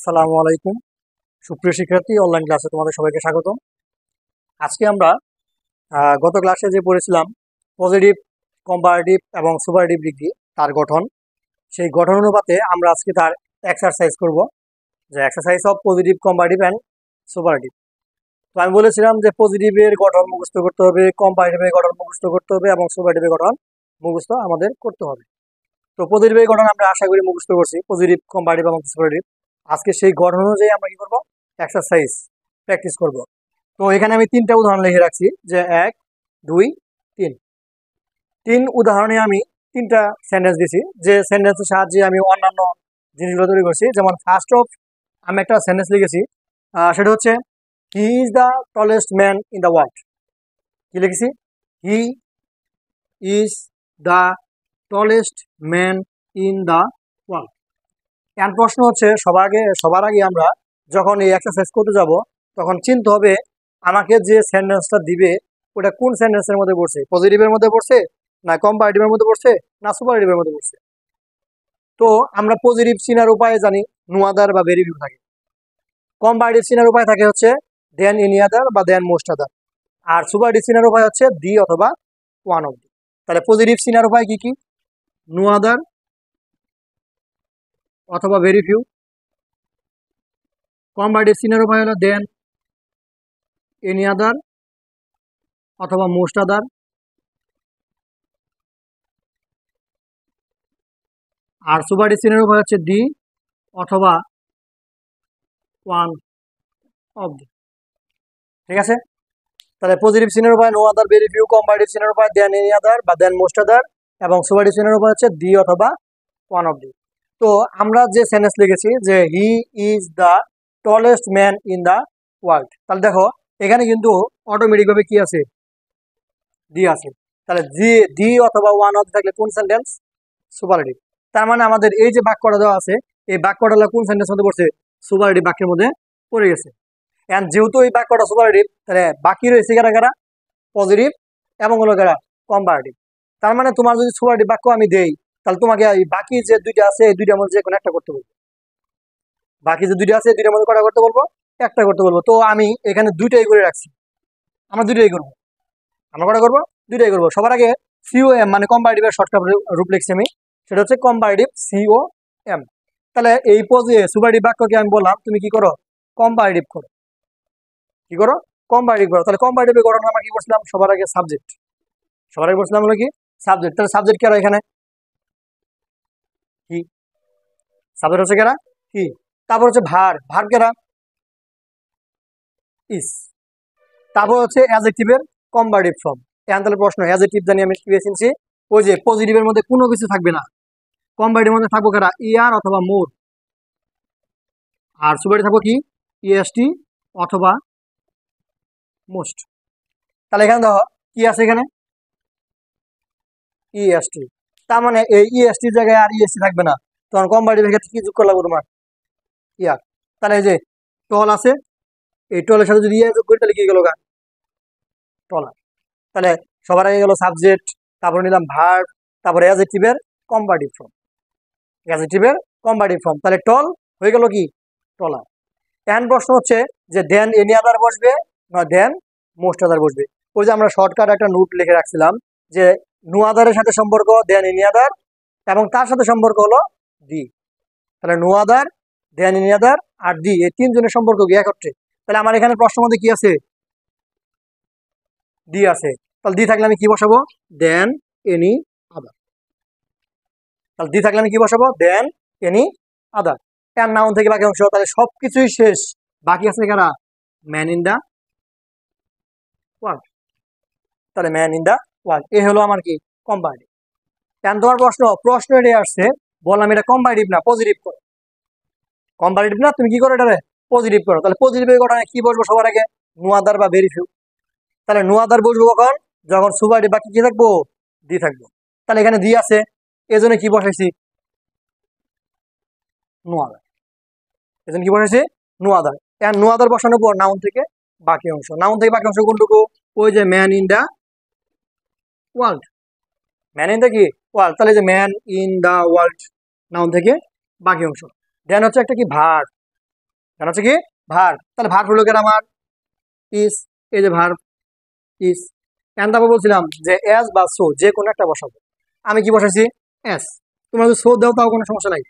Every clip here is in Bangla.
আসসালামু আলাইকুম সুপ্রিয় শিক্ষার্থী, অনলাইন ক্লাসে তোমাদের সবাইকে স্বাগতম। আজকে আমরা গত ক্লাসে যে পড়েছিলাম পজিটিভ, কম্পারেটিভ এবং সুপারটিভ ডিগ্রি তার গঠন, সেই গঠন অনুপাতে আমরা আজকে তার এক্সারসাইজ করব, যে exercise of positive, comparative and superlative. তো আমি বলেছিলাম যে পজিটিভের গঠন মুখস্থ করতে হবে, কম্পারেটিভের গঠন মুখস্থ করতে হবে এবং সুপারটিভের গঠন মুখস্থ আমাদের করতে হবে। তো পজিটিভের গঠন আমরা আশা করি মুখস্থ করছি, পজিটিভ, কম্পারেটিভ এবং সুপারটিভ। আজকে সেই গঠন অনুযায়ী আমরা কি করবো, এক্সারসাইজ প্র্যাকটিস করব। তো এখানে আমি 3টা উদাহরণ লিখে রাখছি, যে 1, 2, 3। 3 উদাহরণে আমি 3টা সেন্টেন্স দিছি, যে সেন্টেন্সের সাহায্যে আমি অন্যান্য জিনিসগুলো তৈরি করছি। যেমন ফার্স্ট অফ আমি একটা সেন্টেন্স লিখেছি, সেটা হচ্ছে he is the tallest man in the world. কি লিখেছি? He is the tallest man in the world. এখন প্রশ্ন হচ্ছে, সবার আগে আমরা যখন এই এক্সারসাইজ করতে যাব তখন চিনতে হবে আমাকে যে সেন্টেন্সটা দিবে ওটা কোন সেন্টেন্সের মধ্যে পড়ছে, পজিটিভের মধ্যে পড়ছে না কম্পারেটিভের মধ্যে পড়ছে না সুপারটিভের মধ্যে পড়ছে। তো আমরা পজিটিভ চিনার উপায় জানি, নো আদার বা ভেরি ফিউ থাকে। কম্পারেটিভ চিনার উপায় থাকে হচ্ছে দেন এনি আদার বা দেন মোস্ট আদার। আর সুপারটিভ চিনার উপায় হচ্ছে দি অথবা ওয়ান অফ দি। তাহলে পজিটিভ চিনার উপায় কি কি? নো আদার অথবা ভেরি ফিউ। কম্পারেটিভ চিনার উপায় হলো দেন এনি আদার অথবা মোস্ট আদার। আর সুপারটিভ চিনার উপায় হচ্ছে দি অথবা ওয়ান অফ দি। ঠিক আছে? তাহলে পজিটিভ চিনার উপায় no other, very few. Comparative চিনার উপায় দেন এনি আদার বা দেন মোস্ট আদার। এবং সুপারটিভ চিনার উপায় হচ্ছে দি অথবা ওয়ান অফ দি। তো আমরা যে সেন্টেন্স লিখেছি যে he is the tallest man in the world, তাহলে দেখো এখানে কিন্তু অটোমেটিকভাবে কি আছে? দি আছে। তাহলে দি অথবা ওয়ান অফ থাকলে কোন সেন্টেন্স? সুপারলেটিভ। তার মানে আমাদের এই যে বাক্যটা দেওয়া আছে, এই বাক্যটা কোন সেন্টেন্স মধ্যে পড়ছে? সুপারলেটিভ বাক্যের মধ্যে পড়ে গেছে। এন্ড যেহেতু এই বাক্যটা সুপারলেটিভ, তাহলে বাকি রয়েছে কারা কারা? পজিটিভ এবং হলো কারা? কম্পারেটিভ। তার মানে তোমার যদি সুপারলেটিভ বাক্য আমি দেই, তাহলে তোমাকে এই বাকি যে দুইটা আছে এই দুইটার মধ্যে যে কোনো একটা করতে বলবো। বাকি যে দুইটা আছে এই দুইটার মধ্যে কটা করতে বলবো? একটা করতে বলবো। তো আমি এখানে দুইটাই করে রাখছি, আমরা দুইটাই করবো। আমরা কটা করবো? দুইটাই করবো। সবার আগে সিওএম মানে কম্পারেটিভের শর্টকাট রূপ লিখছি আমি, সেটা হচ্ছে কম্পারেটিভ সিওএম। তাহলে এই সুপারলেটিভ বাক্যকে আমি বললাম তুমি কি করো? কম্পারেটিভ করো। কি করো? কম্পারেটিভ করো। তাহলে কম্পারেটিভের গঠন আমরা কি করছিলাম? সবার আগে সাবজেক্ট। সবার আগে বলছিলাম হলো কি? সাবজেক্ট। তাহলে সাবজেক্ট কারা এখানে? কি সাবজেক্ট হচ্ছে কারা? কি। তারপর হচ্ছে ভার, ভার কারা? ইস। তারপর হচ্ছে অ্যাডজেক্টিভের কম্পারেটিভ ফর্ম। এখন তাহলে প্রশ্ন, অ্যাডজেক্টিভ জানি আমি কি চিনছি? ওই যে পজিটিভের মধ্যে কোনো কিছু থাকবে না, কম্পারেটিভের মধ্যে থাকবো কারা? ইয়ার অথবা মোর। আর সুপারটি থাকবো কি? ইএসটি অথবা মোস্ট। তাহলে এখানে দেখো কি আছে? এখানে ইএসটি। তার মানে এই ইএসটির জায়গায় আর ইএসটি থাকবে না, তখন কম্পারেটিভের ক্ষেত্রে কি যোগ করে লাগবে তোমার? ইয়ার। তাহলে এই যে টল আছে, এই টলের সাথে যদি ইয়ে যোগ করি তাহলে কি গেল গা? টলার। তাহলে সবার আগে গেল সাবজেক্ট, তারপরে নিলাম ভার্ব, তারপরে অ্যাডজেক্টিভের কম্পারেটিভ ফর্ম। অ্যাডজেক্টিভের কম্পারেটিভ ফর্ম। তাহলে টল হয়ে গেল কি? টলার। এখন প্রশ্ন হচ্ছে যে দেন এনি আদার বসবে না দেন মোস্ট আদার বসবে? ওই যে আমরা শর্টকাট একটা নোট লিখে রাখছিলাম যে নো আদারের সাথে সম্পর্ক দেন এনি আদার এবং তার সাথে সম্পর্ক হলো দি। তাহলে নো আদার, দেন এনি আদার আর দি, এই তিনজনের সম্পর্ক কি একত্রে? তাহলে আমার এখানে প্রশ্নের মধ্যে কি আছে? দি আছে। তাহলে দি থাকলে আমি কি বসাবো? Than any other. তাহলে দি থাকলে আমি কি বসাবো? Than any other. এর নাউন থেকে বাকি অংশ, তাহলে সবকিছুই শেষ, বাকি আছে কারা? Man in the world. তাহলে ম্যান ইন দা ওয়ার্ল্ড, এ হলো আমার কি? কম্পারেটিভ। এখন তোমার প্রশ্ন এটাই আসছে, বললাম এটা কম্পারেটিভ না পজিটিভ করো। কম্পারেটিভ না, তুমি কি করো এটারে? পজিটিভ করো। তাহলে পজিটিভের ঘটনায় কি বসবো সবার আগে? নো আদার বা ভেরি ফিউ। তাহলে নো আদার বসবো কখন? যখন সুপারটিভ বাকি কি থাকবো? দি থাকবো। তাহলে এখানে দি আছে, এজন্য কি বসাইছি? No other. এজন্য কি বসাইছি? No other. এখন নো আদার বসানোর পর নাউন থেকে বাকি অংশ। নাউন থেকে বাকি অংশ কোনটুকু? ওই যে man in the world. Man in the কি? ওয়ার্ল্ড। তাহলে যে man in the world, noun থেকে বাকি অংশ। দেন হচ্ছে একটা কি? ভার্ব। কেন হচ্ছে কি ভার, তাহলে ভার হলো কেন আমার ইস, এই যে ভার ইস। এখন তারপর বলছিলাম যে এস বা সো যে কোনো একটা বসাবো, আমি কি বসাইছি এস। তোমরা যদি সো দাও তাও কোনো সমস্যা নাই,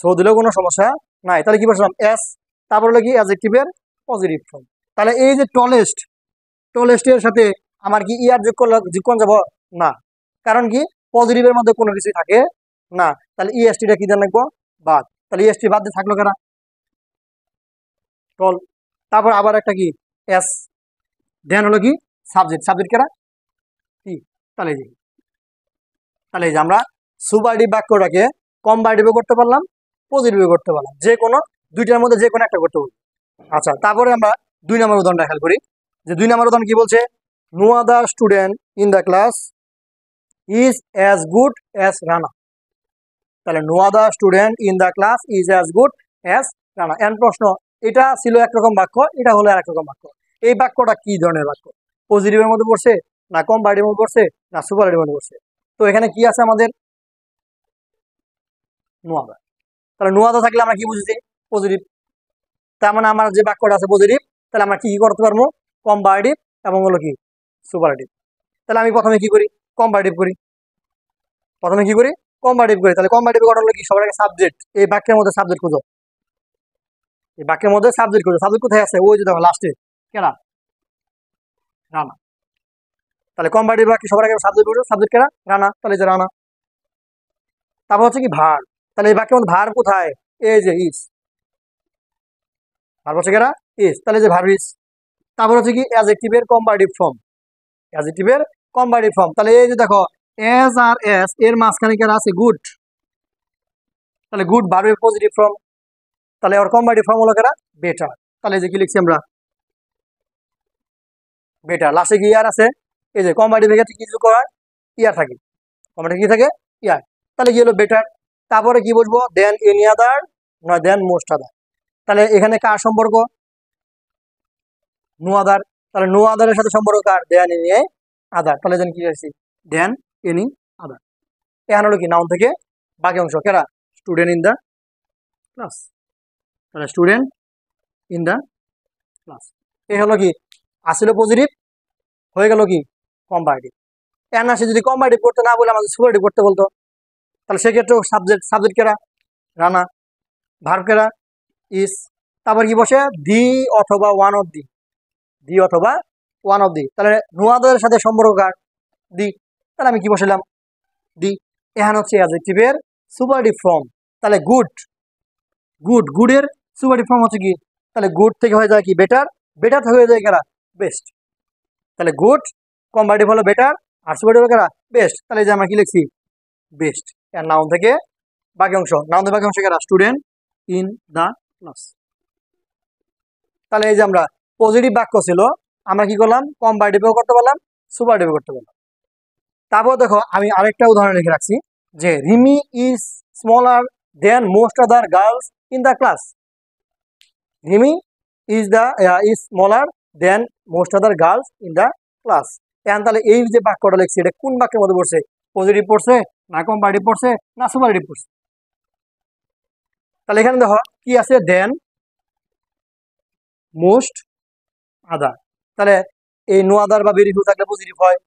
সো দিলেও কোনো সমস্যা নাই। তাহলে কি বসালাম এস, তারপর হলো কি অ্যাডজেক্টিভের পজিটিভ ফর্ম। তাহলে এই যে টলেস্ট, টলেস্টের সাথে আমার কি ইয়ার যোগ করলে যোগ কোন যাব না, কারণ কি পজিটিভের মধ্যে কোনো কিছু থাকে না। তাহলে ইএসটিটা কি দেন রাখবো বাদ, তাহলে ইএসটি বাদ দিয়ে থাকলো কারা টল। তারপর আবার একটা কি এস, দেন হলো কি সাবজেক্ট, সাবজেক্ট কারা কি, তাহলে এই যে, তাহলে এই যে আমরা সুপারটিভ বাক্যটাকে কম্পারেটিভও করতে পারলাম, পজিটিভও করতে পারলাম, যে কোনো দুইটার মধ্যে যে কোনো একটা করতে পারবো। আচ্ছা, তারপরে আমরা 2 নম্বর উদাহরণটা খেয়াল করি, যে 2 নম্বর উদাহরণ কি বলছে, no other student in the class is as good as Rana. তাহলে no other student in the class is as good as Rana. এন প্রশ্ন, এটা ছিল একরকম বাক্য, এটা হলো আর একরকম বাক্য। এই বাক্যটা কি ধরনের বাক্য, পজিটিভের মধ্যে পড়ছে না কম্পারেটিভের মধ্যে পড়ছে না সুপারলেটিভের মধ্যে পড়ছে? তো এখানে কি আছে আমাদের নো আদার। তাহলে নো আদার থাকলে আমরা কি বুঝেছি পজিটিভ, তার মানে আমার যে বাক্যটা আছে পজিটিভ, তাহলে আমরা কি করতে পারবো কম্পারেটিভ এবং হলো কি সুপারলেটিভ। তাহলে আমি প্রথমে কি করি কম্পারেটিভ করি, প্রথমে কি করি কম্পারেটিভ করি। তাহলে কম্পারেটিভ গঠন হলো কি, সবার আগে সাবজেক্ট, এই বাক্যের মধ্যে সাবজেক্ট খুঁজো, এই বাক্যের মধ্যে সাবজেক্ট খুঁজো, সাবজেক্ট কোথায় আছে ওই যে দেখো লাস্টে কেনা রানা। তাহলে কম্পারেটিভ বাক্য সবার আগে সাবজেক্ট খুঁজো, সাবজেক্ট কেনা রানা, তাহলে যে রানা। তারপর হচ্ছে কি ভার, তাহলে এই বাক্যের মধ্যে ভার কোথায়, এই যে ইস, ভার হচ্ছে কেনা ইস, তাহলে যে ভার ইস। তারপর হচ্ছে কি অ্যাডজেক্টিভের কম্পারেটিভ ফর্ম, অ্যাডজেক্টিভের কম্পারেটিভ ফর্ম। তাহলে এই যে দেখো এস আর এস এর মাঝখানে কেন আছে গুড, তাহলে গুড ভার্বের পজিটিভ ফর্ম, তাহলে ওর কম্পারেটিভ ফর্ম হলো কেনা বেটার। তাহলে এই যে কি লিখছি আমরা বেটার, লাস্টে কি ইয়ার আছে, এই যে কম্পারেটিভ ক্ষেত্রে কি যোগ হয় ইয়ার থাকে, কম্পারেটিভ কি থাকে ইয়ার, তাহলে কি হলো বেটার। তারপরে কি বলবো দেন এনি আদার না দেন মোস্ট আদার, তাহলে এখানে কার সম্পর্ক নো আদার, তাহলে নো আদারের সাথে সম্পর্ক কার দেন এনি আদার, তাহলে দেন কি আসছি দেন এনি আদার। এখন হলো কি নাউন থেকে বাকি অংশ কেরা স্টুডেন্ট ইন দ্য ক্লাস, তাহলে স্টুডেন্ট ইন দ্য ক্লাস, এই হলো কি আসলে পজিটিভ, হয়ে গেল কি কম্পারেটিভ। এর না সে যদি কম্পারেটিভ করতে না বলে আমাদের সুপারটিভ করতে বলতো, তাহলে সেক্ষেত্রেও সাবজেক্ট, সাবজেক্ট কেরা রানা, ভার্ব কেরা ইস, তারপর কি বসে দি অথবা ওয়ান অফ দি, দি অথবা ওয়ান অফ দি, তাহলে নোয়াদের সাথে সম্পর্ক কার দি, তাহলে আমি কি বসালাম দি। এখন হচ্ছে অ্যাডজেক্টিভের সুপারটিভ ফর্ম, তাহলে গুড, গুড গুডের সুপারটিভ ফর্ম হচ্ছে কি, তাহলে গুড থেকে হয়ে যায় কি বেটার, বেটার থেকে হয়ে যায় কারা বেস্ট, তাহলে গুড কম্পারেটিভ হলো বেটার আর সুপারটিভ হলো কারা বেস্ট, তাহলে যে আমরা কি লিখছি বেস্ট। এর নাউন থেকে বাকি অংশ, নাউন থেকে বাকি অংশ কারা স্টুডেন্ট ইন দ্য ক্লাস। তাহলে এই যে আমরা পজিটিভ বাক্য ছিল, আমরা কি করলাম কম্পারেটিভও করতে পারলাম সুপারটিভও করতে পারলাম। তারপর দেখো আমি আরেকটা উদাহরণ লিখে রাখছি, যে Rimi is smaller then most other girls in the class, Rimi is the is smaller then most other girls in the class. এখন তাহলে এই যে বাক্যটা লিখছি এটা কোন বাক্যের মধ্যে পড়ছে, পজিটিভ পড়ছে না কম্পারেটিভ পড়ছে না সুপারটিভ পড়ছে? তাহলে এখানে দেখো কি আছে দেন মোস্ট আদার, তাহলে এই নো আদার বা ভেরি ফিউ থাকলে পজিটিভ হয়,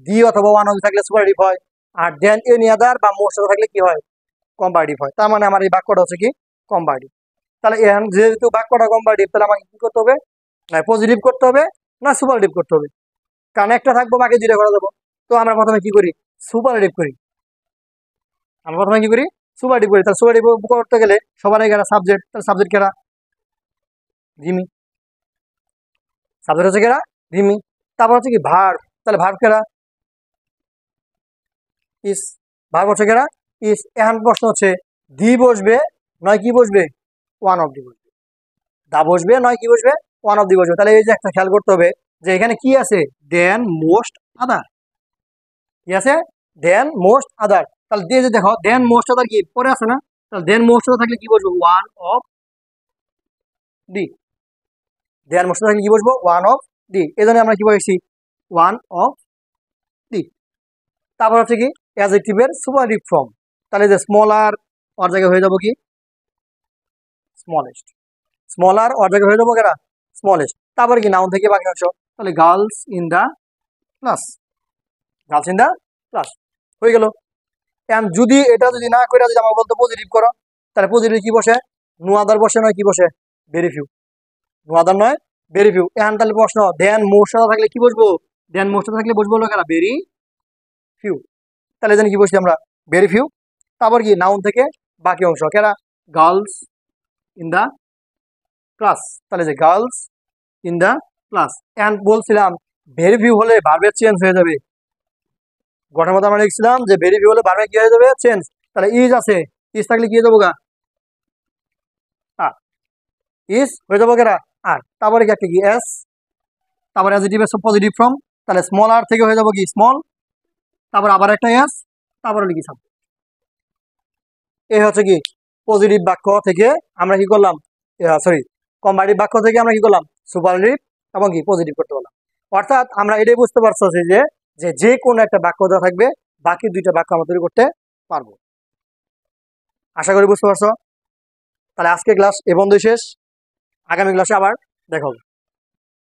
দি অথবা ওয়ান অফ থাকলে সুপারটিভ হয়, আর দেন এনি আদার বা মোস্ট আদার থাকলে কি হয় কম্পারেটিভ হয়। তার মানে আমার এই বাক্যটা হচ্ছে কি কম্পারেটিভ। তাহলে এখন যেহেতু বাক্যটা কম্পারেটিভ, তাহলে আমাকে কি করতে হবে না পজিটিভ করতে হবে না সুপারটিভ করতে হবে, কারণ একটা থাকবো বাকি দুইটা করা যাবো। তো আমরা প্রথমে কি করি সুপারটিভ করি, আমরা প্রথমে কি করি সুপারটিভ করি। তাহলে সুপারটিভ করতে গেলে সবার আগে কারা সাবজেক্ট, তাহলে সাবজেক্ট কারা রিমি, সাবজেক্ট হচ্ছে কারা রিমি। তারপর হচ্ছে কি ভার্ব, তাহলে ভার্ব কারা ইস, ভার্ব হচ্ছে কারা ইস। এখন প্রশ্ন হচ্ছে দি বসবে নয় কি বসবে ওয়ান অফ দি বসবে, দা বসবে নয় কি বসবে ওয়ান অফ দি বসবে। তাহলে এই যে একটা খেয়াল করতে হবে যে এখানে কি আছে দেন মোস্ট আদার, কি আছে দেন মোস্ট আদার। তাহলে দিয়ে যে দেখো দেন মোস্ট আদার কি পরে আছে না, তাহলে দেন মোস্ট আদার থাকলে কি বসবো one of the, then most other থাকলে কি বসবো ওয়ান অফ দি, এই জন্য আমরা কি বলেছি ওয়ান অফ দি। তারপর হচ্ছে কি অ্যাডজেক্টিভের সুপারটিভ ফর্ম, তাহলে যে স্মলার ওর জায়গায় হয়ে যাবো কি স্মলেস্ট, স্মলার অর্ধেক হয়ে যাবো কেরা স্মলেস্ট। তারপরে কি নাউন থেকে বাকি অংশ, তাহলে girls in the class, girls in the class হয়ে গেল। এন্ড যদি এটা যদি না করে যদি আমার বলতো পজিটিভ করো, তাহলে পজিটিভ কি বসে, নো আদার বসে, নয় কি বসে, ভেরি ফিউ, নো আদার নয় ভেরি ফিউ। এন্ড তাহলে প্রশ্ন, দেন মোস্ট থাকলে কি বসবো, দেন মোস্ট থাকলে বসবো হলো কেরা ভেরি ফিউ। তাহলে জানি কি বসছি আমরা, ভেরি ফিউ। তারপর কি নাউন থেকে বাকি অংশ কেরা গার্লস ইন দা ক্লাস, তাহলে যে girls in the class. And বলছিলাম ভেরি ফিউ হলে ভার্বের চেঞ্জ হয়ে যাবে, গঠনের মধ্যে আমরা লিখছিলাম যে ভেরি ফিউ হলে ভার্বে কি হয়ে যাবে চেঞ্জ, তাহলে ইজ আছে, ইজ থাকলে কি হয়ে যাবো গা ইজ হয়ে যাবো কেরা আর, তারপরে কি একটা কি এস, তারপরে অ্যাডজেক্টিভ পজিটিভ ফর্ম, তাহলে স্মল আর থেকে হয়ে যাবো কি স্মল, তারপর আবার একটা এস, তারপরে লিখি সাব। এই হচ্ছে কি পজিটিভ বাক্য থেকে আমরা কি করলাম, সরি কম্পারেটিভ বাক্য থেকে আমরা কি করলাম সুপারলেটিভ এবং কি পজিটিভ করতে পারলাম। অর্থাৎ আমরা এটাই বুঝতে পারছি যে যে কোনো একটা বাক্য দেওয়া থাকবে, বাকি দুইটা বাক্য আমরা তৈরি করতে পারবো। আশা করি বুঝতে পারছো। তাহলে আজকে ক্লাস এ পর্যন্তই শেষ, আগামী ক্লাসে আবার দেখা হবে।